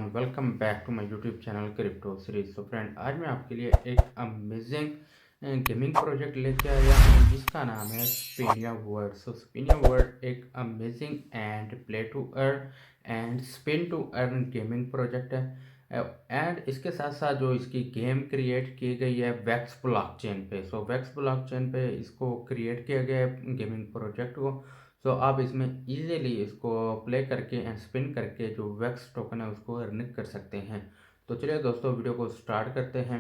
Everyone, welcome back to my YouTube channel crypto series. तो friend, आज मैं आपके लिए एक अमेजिंग गेमिंग प्रोजेक्ट लेके आया हूँ जिसका नाम है Spinia world. So Spinia world एक amazing and play to earn and spin to earn gaming project है। एंड इसके साथ साथ जो इसकी गेम क्रिएट की गई है वैक्स ब्लॉकचेन पे। सो वैक्स ब्लॉकचेन पे इसको क्रिएट किया गया है गेमिंग प्रोजेक्ट को। सो आप इसमें इजीली इसको प्ले करके एंड स्पिन करके जो वैक्स टोकन है उसको अर्न कर सकते हैं। तो चलिए दोस्तों, वीडियो को स्टार्ट करते हैं।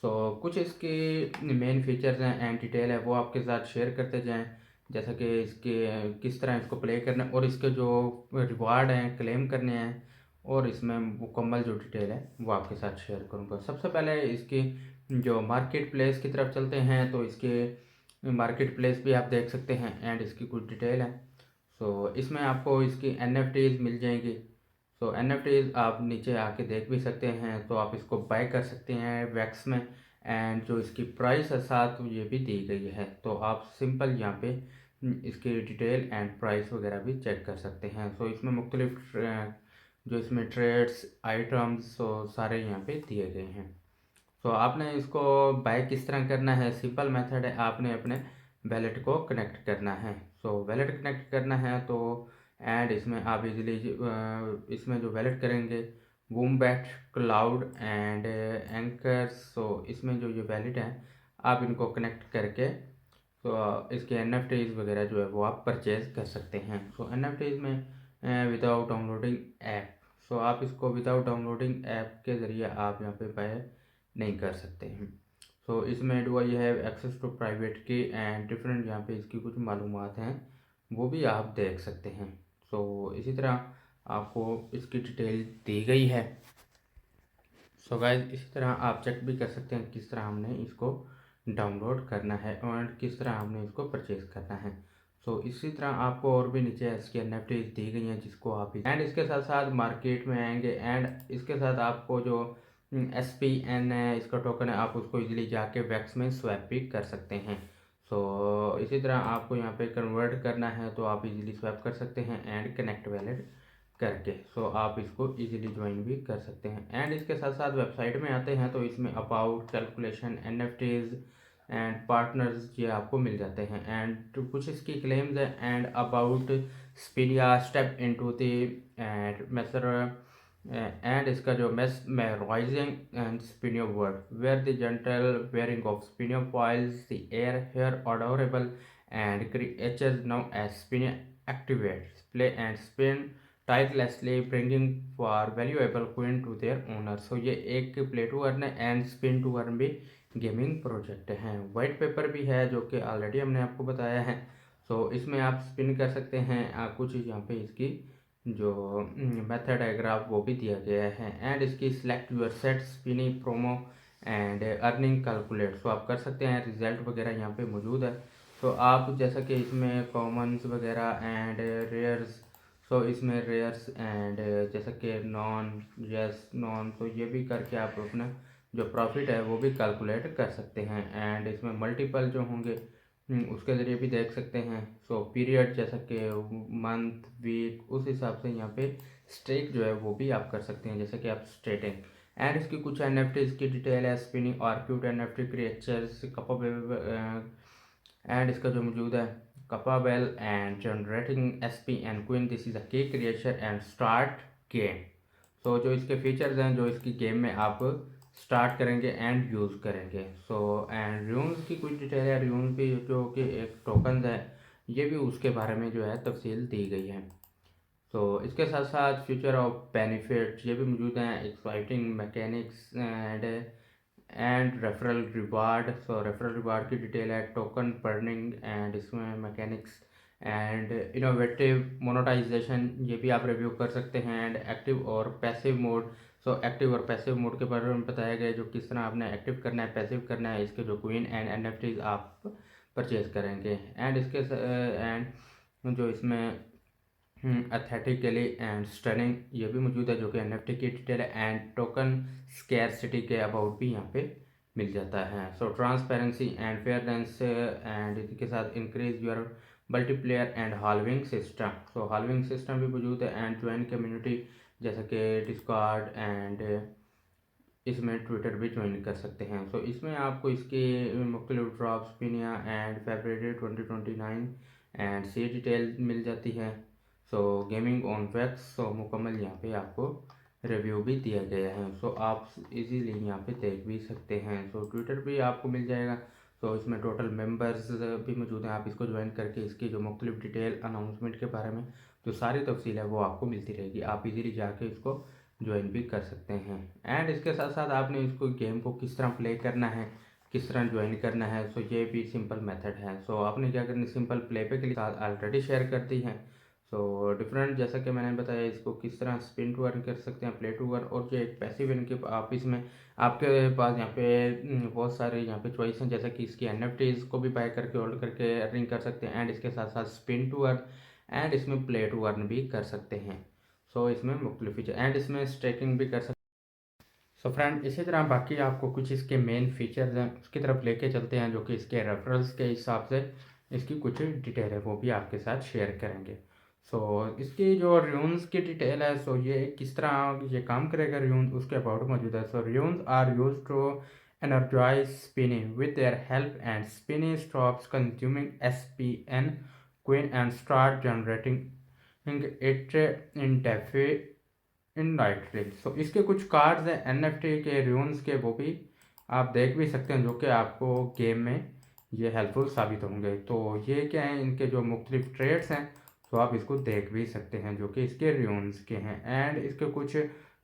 सो कुछ इसके मेन फीचर्स हैं एंड डिटेल है वो आपके साथ शेयर करते जाएं, जैसा कि इसके किस तरह इसको प्ले करना है और इसके जो रिवार्ड हैं क्लेम करने हैं, और इसमें मुकम्मल जो डिटेल है वो आपके साथ शेयर करूँगा। सबसे पहले इसकी जो मार्केट प्लेस की तरफ चलते हैं। तो इसके मार्केट प्लेस भी आप देख सकते हैं एंड इसकी कुछ डिटेल है। सो इसमें आपको इसकी NFTs मिल जाएंगी। सो NFTs आप नीचे आके देख भी सकते हैं, तो आप इसको बाय कर सकते हैं वैक्स में। एंड जो इसकी प्राइस है साथ ये भी दी गई है, तो आप सिंपल यहाँ पे इसकी डिटेल एंड प्राइस वगैरह भी चेक कर सकते हैं। सो इसमें मुख्तलिफ जो इसमें ट्रेड्स आइटम्स सारे यहाँ पे दिए गए हैं। तो आपने इसको बाय किस तरह करना है, सिंपल मेथड है, आपने अपने वैलेट को कनेक्ट करना है। सो वैलेट कनेक्ट करना है तो एंड इसमें आप इजीली इसमें जो वैलेट करेंगे बूमबैट, क्लाउड एंड एंकर। सो इसमें जो ये वैलेट है आप इनको कनेक्ट करके तो इसके NFTs वगैरह जो है वो आप परचेज कर सकते हैं। सो NFTs में विदाउट डाउनलोडिंग ऐप, सो आप इसको विदाउट डाउनलोडिंग ऐप के ज़रिए आप यहाँ पे बाय नहीं कर सकते हैं। सो इसमें do I have access to private key and different यहाँ पे इसकी कुछ मालूमात हैं वो भी आप देख सकते हैं। सो इसी तरह आपको इसकी डिटेल दी गई है। सो गाइस, इसी तरह आप चेक भी कर सकते हैं किस तरह हमने इसको डाउनलोड करना है और किस तरह हमने इसको परचेज करना है। सो इसी तरह आपको और भी नीचे इसकी NFTs दी गई हैं जिसको आप एंड इसके साथ साथ मार्केट में आएंगे एंड इसके साथ आपको जो SPN है इसका टोकन है, आप उसको इजीली जाके वैक्स में स्वैप भी कर सकते हैं। सो इसी तरह आपको यहाँ पे कन्वर्ट करना है तो आप इजीली स्वैप कर सकते हैं एंड कनेक्ट वैलेट करके। सो आप इसको इजीली ज्वाइन भी कर सकते हैं। एंड इसके साथ साथ वेबसाइट में आते हैं तो इसमें about, calculation, NFTs and partners ये आपको मिल जाते हैं। एंड कुछ इसकी क्लेम्स है and about Spinia step into the and measure and इसका जो rising and Spinia world where the gentle wearing of Spinia foils the air hair adorable and creatures now as Spinia activates play and spin tirelessly bringing for valuable coin to their owner। So ये एक play to earn and spin to earn भी gaming project हैं। White paper भी है जो कि already हमने आपको बताया है। सो इसमें आप स्पिन कर सकते हैं। कुछ यहाँ पे इसकी जो मेथड है ग्राफ वो भी दिया गया है एंड इसकी select your set spiny promo and earning calculate. So आप कर सकते हैं, रिजल्ट वगैरह यहाँ पे मौजूद है। तो आप जैसा कि इसमें कॉमन्स वगैरह एंड रेयर्स, सो इसमें रेयर्स एंड जैसा कि नॉन, यस, नॉन, तो ये भी करके आप अपना जो प्रॉफिट है वो भी कैलकुलेट कर सकते हैं। एंड इसमें मल्टीपल जो होंगे उसके ज़रिए भी देख सकते हैं। सो पीरियड जैसा कि मंथ, वीक, उस हिसाब से यहाँ पे स्टेक जो है वो भी आप कर सकते हैं, जैसे कि आप स्टेटिंग। एंड इसकी कुछ NFTs की डिटेल है, spinning arcuate NFT creatures and इसका जो मौजूद है capable and generating SP and queen। this is a key creation and start game। सो जो इसके फीचर्स हैं जो इसकी गेम में आप स्टार्ट करेंगे एंड यूज़ करेंगे। सो एंड र्यून्स की कुछ डिटेल है, र्यून्स भी जो कि एक टोकन है ये भी उसके बारे में जो है तफसील दी गई है। सो इसके साथ साथ फ्यूचर ऑफ बेनिफिट ये भी मौजूद हैं, exciting mechanics and referral reward. So referral reward की डिटेल है, टोकन बर्निंग एंड इसमें मैकेनिक्स एंड इनोवेटिव मोनेटाइजेशन ये भी आप रिव्यू कर सकते हैं। एंड एक्टिव और पैसिव मोड, सो एक्टिव और पैसिव मोड के बारे में बताया गया जो किस तरह आपने एक्टिव करना है, पैसिव करना है, इसके जो क्वीन एंड NFTs आप परचेज करेंगे। एंड इसके एंड जो इसमें एथेटिकली एंड स्टनिंग ये भी मौजूद है जो कि NFT की डिटेल है एंड टोकन स्कैरसिटी के अबाउट भी यहाँ पे मिल जाता है। So transparency and fairness and इसके साथ increase your multiplayer and halving system. So halving system भी मौजूद है एंड ज्वाइन कम्युनिटी जैसा कि डिस्कॉर्ड एंड इसमें ट्विटर भी ज्वाइन कर सकते हैं। सो इसमें आपको इसके मुख्तलिफ drops Spinia and February 2029 and see detail मिल जाती है। सो गेमिंग ऑन वैक्स, सो मुकम्मल यहाँ पे आपको रिव्यू भी दिया गया है। सो आप इजीली यहाँ पे देख भी सकते हैं। सो ट्विटर भी आपको मिल जाएगा। तो इसमें टोटल मेंबर्स भी मौजूद हैं। आप इसको ज्वाइन करके इसकी जो मुख्तलिफ डिटेल अनाउंसमेंट के बारे में जो सारी तफसील है वो आपको मिलती रहेगी। आप इजीली जाके इसको ज्वाइन भी कर सकते हैं। एंड इसके साथ साथ आपने इसको गेम को किस तरह प्ले करना है, किस तरह ज्वाइन करना है, सो ये भी सिंपल मेथड है। सो आपने क्या करना, सिंपल प्ले पे के साथ ऑलरेडी शेयर कर दी है। सो डिफरेंट, जैसा कि मैंने बताया, इसको किस तरह स्पिन टू अर्न कर सकते हैं, प्ले टू अर्न, और जो एक पैसिव इनके आप इसमें आपके पास यहाँ पे बहुत सारे यहाँ पे चॉइस हैं। जैसा कि इसकी एनएफटीज को भी बाय करके होल्ड करके अर्निंग कर सकते हैं, एंड इसके साथ साथ स्पिन टू अर्न एंड इसमें प्ले टू अर्न भी कर सकते हैं। सो इसमें मुख्तलिफ फीचर एंड इसमें स्टेकिंग भी कर सकते। सो फ्रेंड, इसी तरह बाकी आपको कुछ इसके मेन फीचर्स हैं उसकी तरफ लेके चलते हैं, जो कि इसके रेफरल्स के हिसाब से इसकी कुछ डिटेल है वो भी आपके साथ शेयर करेंगे। सो इसकी जो र्यून्स की डिटेल है, सो ये किस तरह ये काम करेगा र्यून्स, उसके अबाउट मौजूद है। So runes are use to energize spinning with their help, and spinning stops consuming SPN queen and start generating it indefinitely। सो इसके कुछ कार्ड्स हैं NFT के र्यून्स के, वो भी आप देख भी सकते हैं, जो कि आपको गेम में ये हेल्पफुल साबित होंगे। तो ये क्या है, इनके जो मुख्तलिफ ट्रेड्स हैं, तो आप इसको देख भी सकते हैं, जो कि इसके र्यून्स के हैं। एंड इसके कुछ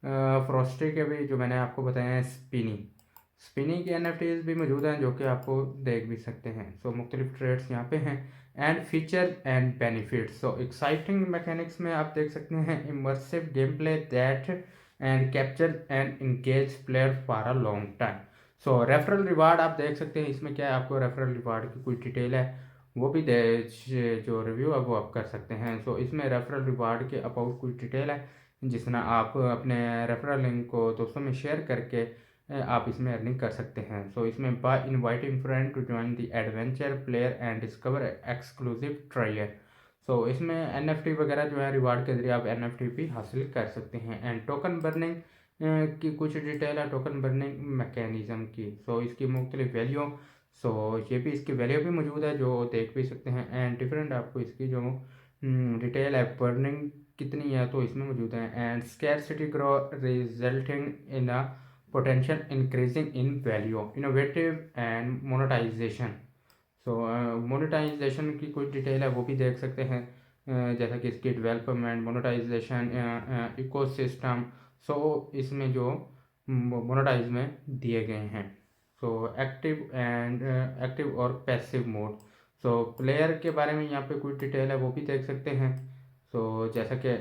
फ्रॉस्टी के भी जो मैंने आपको बताया है, स्पिनी के NFTs भी मौजूद हैं, जो कि आपको देख भी सकते हैं। सो मुख्तलिफ ट्रेड्स यहाँ पे हैं। And feature and benefits, so exciting mechanics में आप देख सकते हैं immersive game play that and capture and engage player for a long time. So referral reward आप देख सकते हैं, इसमें क्या है, आपको रेफरल रिवार्ड की कुछ डिटेल है वो भी दे, जो रिव्यू है वो आप कर सकते हैं। सो इसमें रेफरल रिवार्ड के अबाउट कुछ डिटेल है, जिसमें आप अपने रेफरल लिंक को दोस्तों में शेयर करके आप इसमें अर्निंग कर सकते हैं। सो इसमें by inviting friend to join the adventure player and discover exclusive trailer. So इसमें NFT वगैरह जो है रिवार्ड के जरिए आप NFT भी हासिल कर सकते हैं। एंड टोकन बर्निंग की कुछ डिटेल है, टोकन बर्निंग मैकेनिज्म की। सो इसकी मुख्तलिफ वैल्यू, सो ये भी इसकी वैल्यू भी मौजूद है, जो देख भी सकते हैं। एंड डिफरेंट आपको इसकी जो डिटेल है बर्निंग कितनी है, तो इसमें मौजूद है। And scarcity grow resulting in a potential increasing in value, innovative and monetization। So monetization की कुछ डिटेल है वो भी देख सकते हैं, जैसा कि इसकी डेवलपमेंट, मोनेटाइजेशन, इकोसिस्टम। सो इसमें जो मोनेटाइज में दिए गए हैं। सो एक्टिव और पैसिव मोड। सो प्लेयर के बारे में यहाँ पे कुछ डिटेल है वो भी देख सकते हैं। सो जैसा कि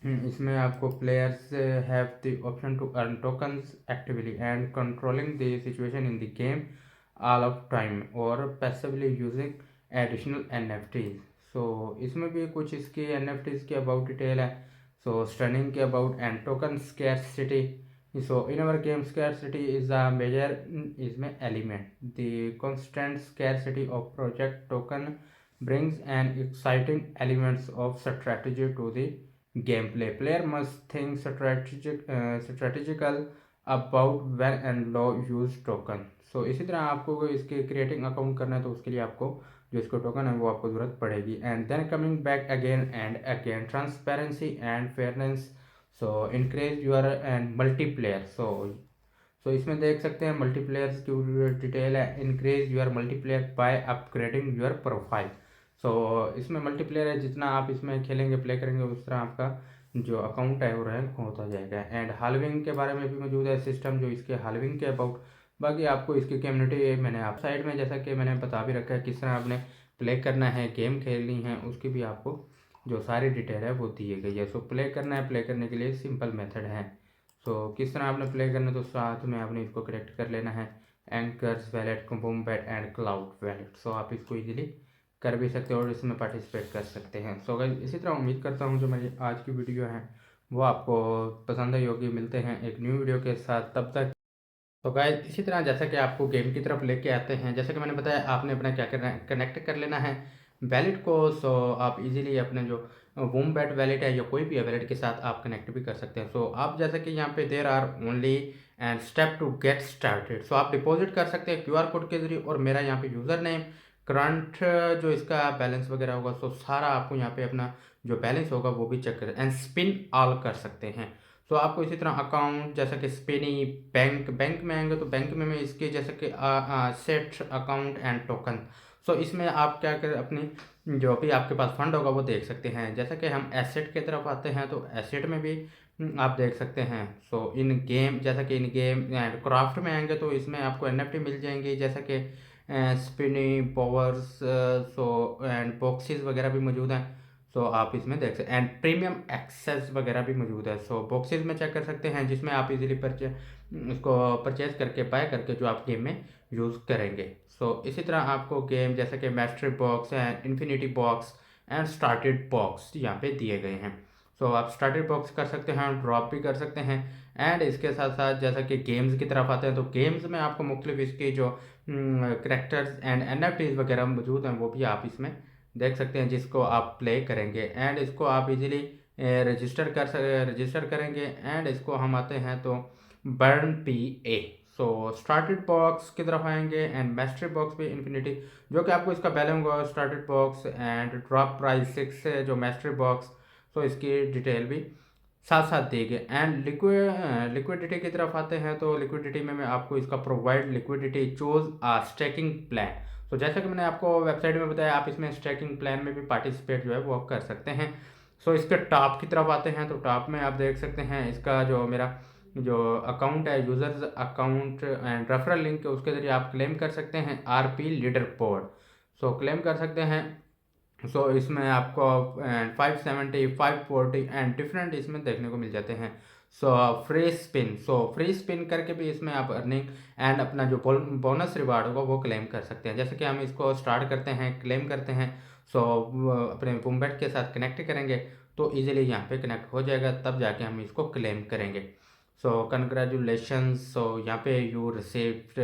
इसमें आपको players have the option to earn tokens actively and controlling the situation in the game all of time और passively using additional NFTs। So इसमें भी कुछ इसकी NFTs के अबाउट डिटेल है। सो स्टनिंग के about and token scarcity. So in our game scarcity is a major इसमें element, the constant scarcity of project token brings an exciting elements of strategy to the gameplay. Player must think strategical about when and low use token। सो इसी तरह आपको इसके creating account करना है, तो उसके लिए आपको जो इसको टोकन है वो आपको ज़रूरत पड़ेगी। And then coming back again and again, transparency and fairness. So increase your and multiplayer. So इसमें देख सकते हैं मल्टीप्लेयर्स की डिटेल है। Increase your multiplayer by upgrading your profile. So इसमें मल्टीप्लेयर है, जितना आप इसमें खेलेंगे प्ले करेंगे उस तरह आपका जो अकाउंट है वो रैंक होता जाएगा। एंड हालविंग के बारे में भी मौजूद है सिस्टम, जो इसके हालविंग के अबाउट। बाकी आपको इसकी कम्युनिटी मैंने आप साइड में, जैसा कि मैंने बता भी रखा है, किस तरह आपने प्ले करना है, गेम खेलनी है, उसकी भी आपको जो सारी डिटेल है वो दी गई है। सो प्ले करना है, प्ले करने के लिए सिंपल मेथड है। सो किस तरह आपने प्ले करना है, तो साथ में आपने इसको करेक्ट कर लेना है, anchors wallet, boombat and cloud wallet. So आप इसको इजीली कर भी सकते हो और इसमें पार्टिसिपेट कर सकते हैं। सो गाइस, इसी तरह उम्मीद करता हूँ जो मेरी आज की वीडियो है वो आपको पसंद आई होगी। मिलते हैं एक न्यू वीडियो के साथ, तब तक। तो गाइस, इसी तरह जैसा कि आपको गेम की तरफ लेके आते हैं, जैसा कि मैंने बताया, आपने अपना क्या करना है, कनेक्ट कर लेना है वैलेट को। सो आप इजीली अपने जो वोम्बैट वैलेट है या कोई भी वैलेट के साथ आप कनेक्ट भी कर सकते हैं। सो आप जैसा कि यहाँ पे there are only and step to get started. So आप डिपॉजिट कर सकते हैं क्यूआर कोड के जरिए, और मेरा यहाँ पे यूज़र नेम, करंट जो इसका बैलेंस वगैरह होगा, सो सारा आपको यहाँ पे अपना जो बैलेंस होगा वो भी चेक कर एंड स्पिन ऑल कर सकते हैं। सो आपको इसी तरह अकाउंट जैसा कि स्पिनी, बैंक में आएंगे तो बैंक में इसके जैसे कि सेट अकाउंट एंड टोकन। सो इसमें आप क्या कर अपनी जो भी आपके पास फंड होगा वो देख सकते हैं। जैसा कि हम एसेट की तरफ आते हैं तो एसेट में भी आप देख सकते हैं। सो इन गेम जैसा कि इन गेम एंड क्राफ्ट में आएंगे तो इसमें आपको एनएफटी मिल जाएंगी, जैसा कि Spini powers, so and boxes वगैरह भी मौजूद हैं। सो आप इसमें देख सकते एंड प्रीमियम एक्सेस वगैरह भी मौजूद है। सो बॉक्सेस में चेक कर सकते हैं जिसमें आप इजीली उसको परचेज करके बाय करके जो आप गेम में यूज़ करेंगे। सो इसी तरह आपको गेम जैसे कि mastery box and infinity box and started box यहाँ पे दिए गए हैं। सो आप स्टार्टेड बॉक्स कर सकते हैं, ड्रॉप भी कर सकते हैं। एंड इसके साथ साथ जैसा कि गेम्स की तरफ आते हैं तो गेम्स में आपको मुख्तलिफ इसकी जो करेक्टर्स एंड एनएफटीज वगैरह मौजूद हैं वो भी आप इसमें देख सकते हैं, जिसको आप प्ले करेंगे एंड इसको आप इजीली रजिस्टर करेंगे। एंड इसको हम आते हैं तो burn PA। So started box की तरफ आएंगे एंड मैस्टरी बॉक्स भी इन्फिनिटी जो कि आपको इसका बैलेंस होगा started box and drop price 6 है जो मैस्टरी बॉक्स। सो इसकी डिटेल भी साथ साथ देंगे। एंड लिक्विडिटी की तरफ आते हैं तो लिक्विडिटी में मैं आपको इसका प्रोवाइड लिक्विडिटी चूज आ स्टेकिंग प्लान। तो जैसा कि मैंने आपको वेबसाइट में बताया आप इसमें स्टेकिंग प्लान में भी पार्टिसिपेट जो है वो आप कर सकते हैं। सो इसके टॉप की तरफ आते हैं तो टॉप में आप देख सकते हैं इसका जो मेरा जो अकाउंट है users account and referral link उसके जरिए आप क्लेम कर सकते हैं RP लीडर बोर्ड। सो क्लेम कर सकते हैं। सो इसमें आपको 570, 540 एंड डिफरेंट इसमें देखने को मिल जाते हैं। सो फ्री स्पिन करके भी इसमें आप अर्निंग एंड अपना जो बोनस रिवार्ड होगा वो क्लेम कर सकते हैं। जैसे कि हम इसको स्टार्ट करते हैं, क्लेम करते हैं। सो अपने वोम्बैट के साथ कनेक्ट करेंगे तो इजीली यहाँ पे कनेक्ट हो जाएगा, तब जाके हम इसको क्लेम करेंगे। सो कंग्रेचुलेशंस। सो यहाँ पे यू रिसीव्ड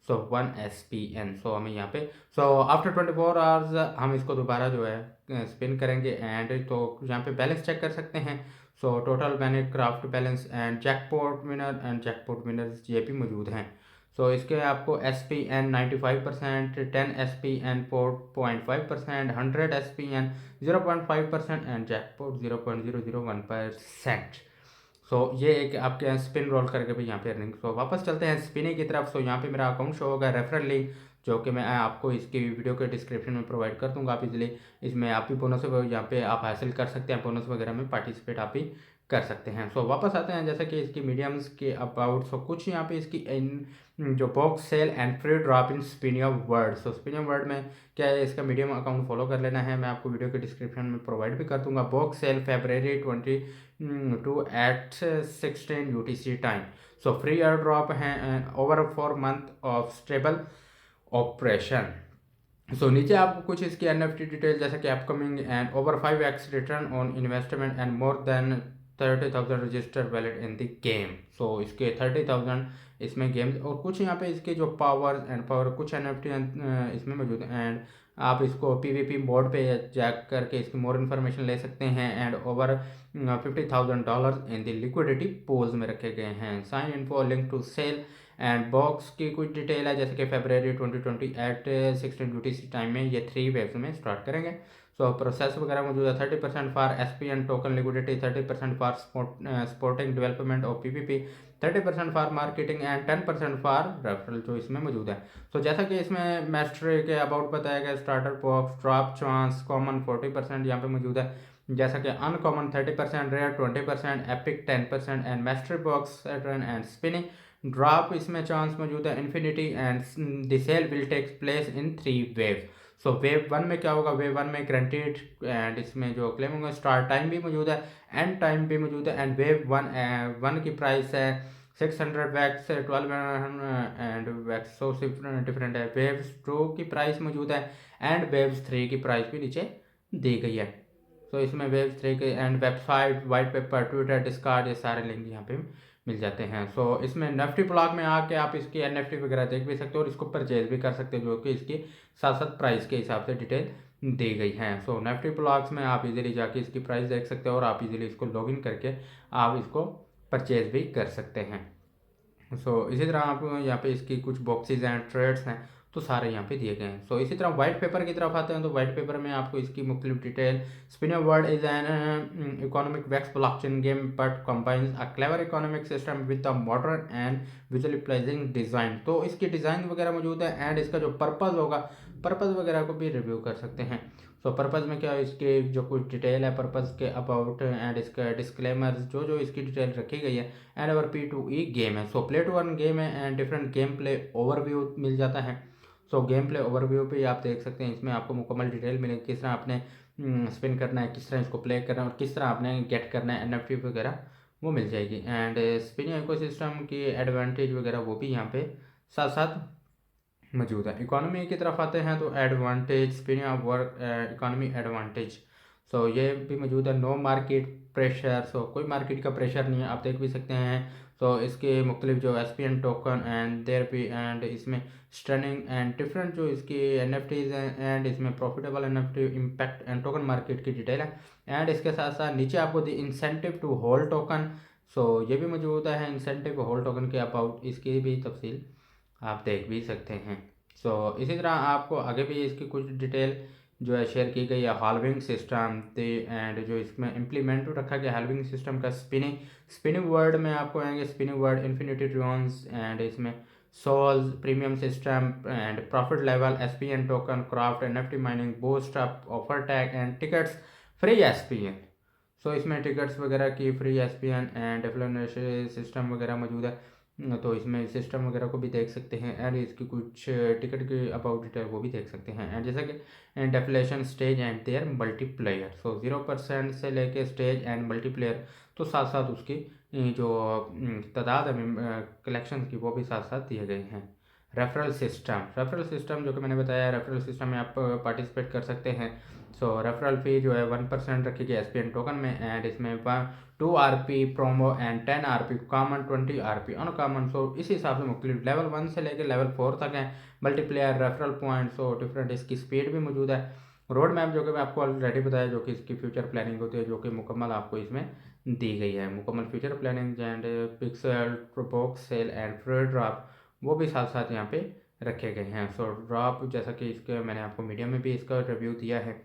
1 SPN। सो हमें यहाँ पे आफ्टर 24 आवर्स हम इसको दोबारा जो है स्पिन करेंगे एंड तो यहाँ पे बैलेंस चेक कर सकते हैं। सो टोटल मैंने craft balance and jackpot winners ये भी मौजूद हैं। सो इसके आपको SPN 95%, 10 SPN 4.5%, 100 SPN 0.5% and jackpot 0.001%। सो ये एक आपके स्पिन रोल करके भी यहाँ पे अर्निंग। सो वापस चलते हैं स्पिनिंग की तरफ। सो यहाँ पे मेरा अकाउंट शो होगा, रेफरल लिंक जो कि मैं आपको इसकी वीडियो के डिस्क्रिप्शन में प्रोवाइड कर दूंगा। आप इजीली इसमें आप भी बोनस यहाँ पे आप हासिल कर सकते हैं, बोनस वगैरह में पार्टिसिपेट आप भी कर सकते हैं। सो वापस आते हैं जैसे कि इसकी मीडियम्स के अबाउट। सो कुछ यहाँ पे इसकी इन जो box sale and free drop in Spinia world. So Spinia world में क्या है, इसका मीडियम अकाउंट फॉलो कर लेना है, मैं आपको वीडियो के डिस्क्रिप्शन में प्रोवाइड भी कर दूंगा। Box sale February 22 at 16 UTC time. So free air drop है over 4 month of stable operation. So नीचे आपको कुछ इसकी NFT डिटेल जैसे कि upcoming and over 5x return on investment and more than 30,000 register valid in the game. So इसके 30,000 इसमें games और कुछ यहाँ पे इसके जो पावर कुछ NFT इसमें मौजूद हैं। एंड आप इसको PvP मोड पे चेक करके इसकी मोर इन्फॉर्मेशन ले सकते हैं। And over $50,000 in the liquidity pools में रखे गए हैं। Sign info link to sale and box की कुछ डिटेल है जैसे कि February 2020 at 16 UTC टाइम में ये 3 वेव्स में स्टार्ट करेंगे। सो प्रोसेस वगैरह मौजूद है। 30% for SPN token liquidity, 30% for sporting development और PvP, 30% for marketing and 10% for referral जो इसमें मौजूद है। सो जैसा कि इसमें मैस्टरी के अबाउट बताया गया, starter box drop chance common 40% यहाँ पे मौजूद है, जैसा कि uncommon 30%, rare 20%, epic 10% and mastery box and spinning drop इसमें चांस मौजूद है infinity and the sale will take place in 3 wave. So wave 1 में क्या होगा, वेव 1 में ग्रंटेड एंड इसमें जो क्लेम होगा स्टार्ट टाइम भी मौजूद है, एंड टाइम भी मौजूद है। एंड वेव 1 की प्राइस है 600 wax 1200 and wax so different है। वेव्स 2 की प्राइस मौजूद है एंड वेव्स 3 की प्राइस भी नीचे दी गई है। तो इसमें वेव्स 3 के and website, white paper, Twitter, discard ये सारे लिंक यहाँ पे मिल जाते हैं। सो इसमें NFT ब्लॉग में आके आप इसकी NFT वगैरह देख भी सकते हो और इसको परचेज भी कर सकते हो, जो कि इसकी साथ साथ प्राइस के हिसाब से डिटेल दी गई हैं। सो निफ्टी ब्लॉक्स में आप इजीली जाके इसकी प्राइस देख सकते हो और आप इजीली इसको लॉगिन करके आप इसको परचेज भी कर सकते हैं। इसी तरह आप यहाँ पे इसकी कुछ बॉक्सेज हैं, ट्रेड्स हैं, तो सारे यहाँ पे दिए गए हैं। इसी तरह वाइट पेपर की तरफ आते हैं तो वाइट पेपर में आपको इसकी मुख्तलिफ detail. Spinner world is an economic wax blockchain game but combines a clever economic system with a modern and visually pledging design. तो इसकी डिज़ाइन वगैरह मौजूद है एंड इसका जो पर्पज़ होगा, पर्पज़ वगैरह को भी रिव्यू कर सकते हैं। पर्पज़ में क्या है, इसके जो कुछ डिटेल है पर्पज़ के अबाउट एंड इसका डिस्क्लेमर्स जो इसकी डिटेल रखी गई है एंड अवर P2E गेम है। प्ले टू अर्न गेम है and different game play overview मिल जाता है। गेम प्ले ओवरव्यू पे आप देख सकते हैं, इसमें आपको मुकम्मल डिटेल मिलेगी, किस तरह आपने स्पिन करना है, किस तरह इसको प्ले करना है और किस तरह आपने गेट करना है, NFT वगैरह वो मिल जाएगी। एंड स्पिनिंग इकोसिस्टम की एडवांटेज वगैरह वो भी यहाँ पे साथ साथ मौजूद है। इकोनॉमी की तरफ आते हैं तो advantage spinning of work economy advantage, ये भी मौजूद है। नो मार्केट प्रेशर, कोई मार्केट का प्रेशर नहीं है, आप देख भी सकते हैं। इसके मुख्तलिफ जो SPN टोकन एंड देयर भी एंड इसमें स्टर्निंग एंड डिफरेंट जो इसकी NFTs हैं एंड इसमें profitable NFT impact and token market की डिटेल है। एंड इसके साथ साथ नीचे आपको दी इंसेंटिव टू होल्ड टोकन, ये भी मौजूद है। इंसेंटिव होल्ड टोकन के अबाउट इसकी भी तफसील आप देख भी सकते हैं। इसी तरह आपको आगे भी इसकी कुछ डिटेल जो है शेयर की गई है। हाल्विंग सिस्टम एंड जो इसमें इम्प्लीमेंट रखा गया हाल्विंग सिस्टम का स्पिनिंग वर्ड में आपको आएंगे स्पिनिंग वर्ड इन्फिनिटी ट्रियॉन्स एंड इसमें souls premium system and profit level SPN token craft NFT mining boost up offer tag and tickets free SPN। इसमें टिकट्स वगैरह की free SPN and definition system वगैरह मौजूद है। इसमें सिस्टम वगैरह को भी देख सकते हैं एंड इसकी कुछ टिकट के अबाउट डिटेल वो भी देख सकते हैं। एंड जैसा कि डेफिलेशन स्टेज एंड देयर मल्टीप्लेयर, 0% से लेके स्टेज एंड मल्टीप्लेयर, तो साथ साथ उसकी जो तादाद है कलेक्शन की वो भी साथ साथ दिए गए हैं। रेफरल सिस्टम जो कि मैंने बताया, रेफरल सिस्टम में आप पार्टिसिपेट कर सकते हैं। रेफरल फी जो है 1% रखी गई SPN टोकन में एंड इसमें 2 RP Promos and 10 RP common, 20 RP uncommon. इस हिसाब से मुख्तलिफ लेवल 1 से लेकर लेवल 4 तक है। मल्टीप्लेयर रेफरल पॉइंट, डिफरेंट इसकी स्पीड भी मौजूद है। रोड मैप जो कि मैं आपको ऑलरेडी बताया, जो कि इसकी फ्यूचर प्लानिंग होती है, जो कि मुकम्मल आपको इसमें दी गई है। मुकम्मल future planning and pixel box sale and free drop वो भी साथ साथ यहाँ पे रखे गए हैं। ड्रॉप जैसा कि इसके मैंने आपको मीडिया में भी इसका रिव्यू दिया है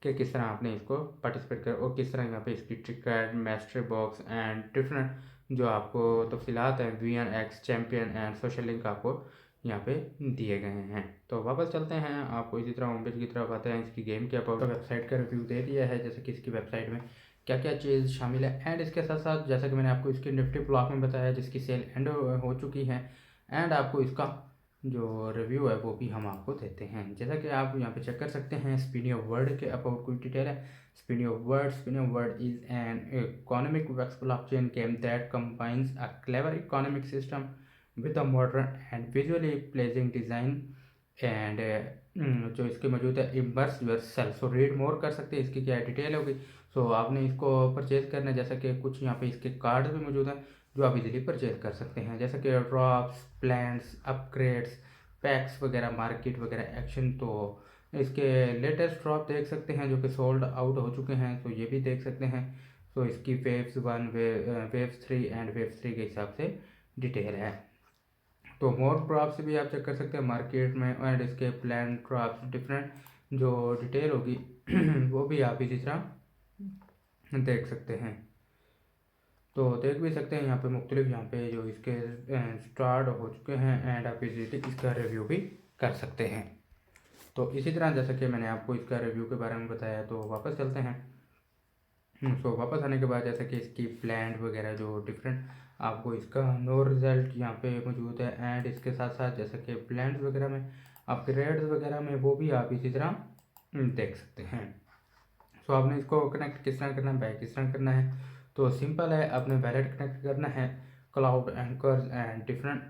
कि किस तरह आपने इसको पार्टिसिपेट कर और किस तरह यहाँ पे इसकी टिकट मैस्टरी बॉक्स एंड डिफरेंट जो आपको तफसीलात हैं VNX champion and social link आपको यहाँ पे दिए गए हैं। वापस चलते हैं, आपको इसी तरह होम पेज की तरफ आते हैं। इसकी गेम के अबाउट वेबसाइट का रिव्यू दे दिया है, जैसे कि इसकी वेबसाइट में क्या क्या चीज़ शामिल है एंड इसके साथ साथ जैसा कि मैंने आपको इसकी निफ्टी ब्लॉक में बताया जिसकी सेल एंड हो चुकी है एंड आपको इसका जो रिव्यू है वो भी हम आपको देते हैं। जैसा कि आप यहाँ पे चेक कर सकते हैं, स्पिनिंग वर्ड के अबाउट कुछ डिटेल है। Spinning word is an economic wax blockchain game that combines a clever economic system with a modern and visually pledging design and जो इसके मौजूद है इम्बर्स योरसेल्फ। रीड मोर कर सकते हैं, इसकी क्या डिटेल होगी। आपने इसको परचेज करना है, जैसा कि कुछ यहाँ पे इसके कार्ड भी मौजूद हैं जो आप इजीली परचेज कर सकते हैं, जैसे कि ड्रॉप्स, प्लान्स, अपग्रेड्स, पैक्स वगैरह, मार्केट वगैरह, एक्शन। इसके लेटेस्ट ड्रॉप देख सकते हैं जो कि सोल्ड आउट हो चुके हैं, ये भी देख सकते हैं। इसकी वेव्स 1 वेव्स 3 एंड वेव्स 3 के हिसाब से डिटेल है। मोर ड्रॉप्स भी आप चेक कर सकते हैं मार्केट में एंड इसके प्लान ड्रॉप्स डिफरेंट जो डिटेल होगी वो भी आप इसी तरह देख सकते हैं। देख भी सकते हैं यहाँ पे मुख्तलिफ यहाँ पे जो इसके स्टार्ट हो चुके हैं एंड आप इजीली इसका रिव्यू भी कर सकते हैं। इसी तरह जैसा कि मैंने आपको इसका रिव्यू के बारे में बताया, वापस चलते हैं। वापस आने के बाद जैसा कि इसकी प्लान वगैरह जो डिफरेंट आपको इसका नो रिजल्ट यहाँ पे मौजूद है एंड इसके साथ साथ जैसा कि प्लान वगैरह में अपग्रेड्स वगैरह में वो भी आप इसी तरह देख सकते हैं। आपने इसको कनेक्ट किस तरह करना है, बैक किस तरह करना है, सिंपल है, अपने वैलेट कनेक्ट करना है, क्लाउड एंकर्स एंड डिफरेंट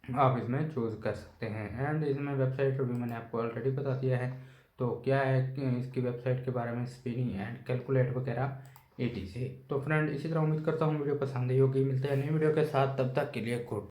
आप इसमें चूज़ कर सकते हैं। एंड इसमें वेबसाइट भी मैंने आपको ऑलरेडी बता दिया है। क्या है कि इसकी वेबसाइट के बारे में स्पिनिंग एंड कैलकुलेट वगैरह ETC। फ्रेंड इसी तरह उम्मीद करता हूँ वीडियो पसंद आई होगी। मिलते हैं नई वीडियो के साथ, तब तक के लिए गुड।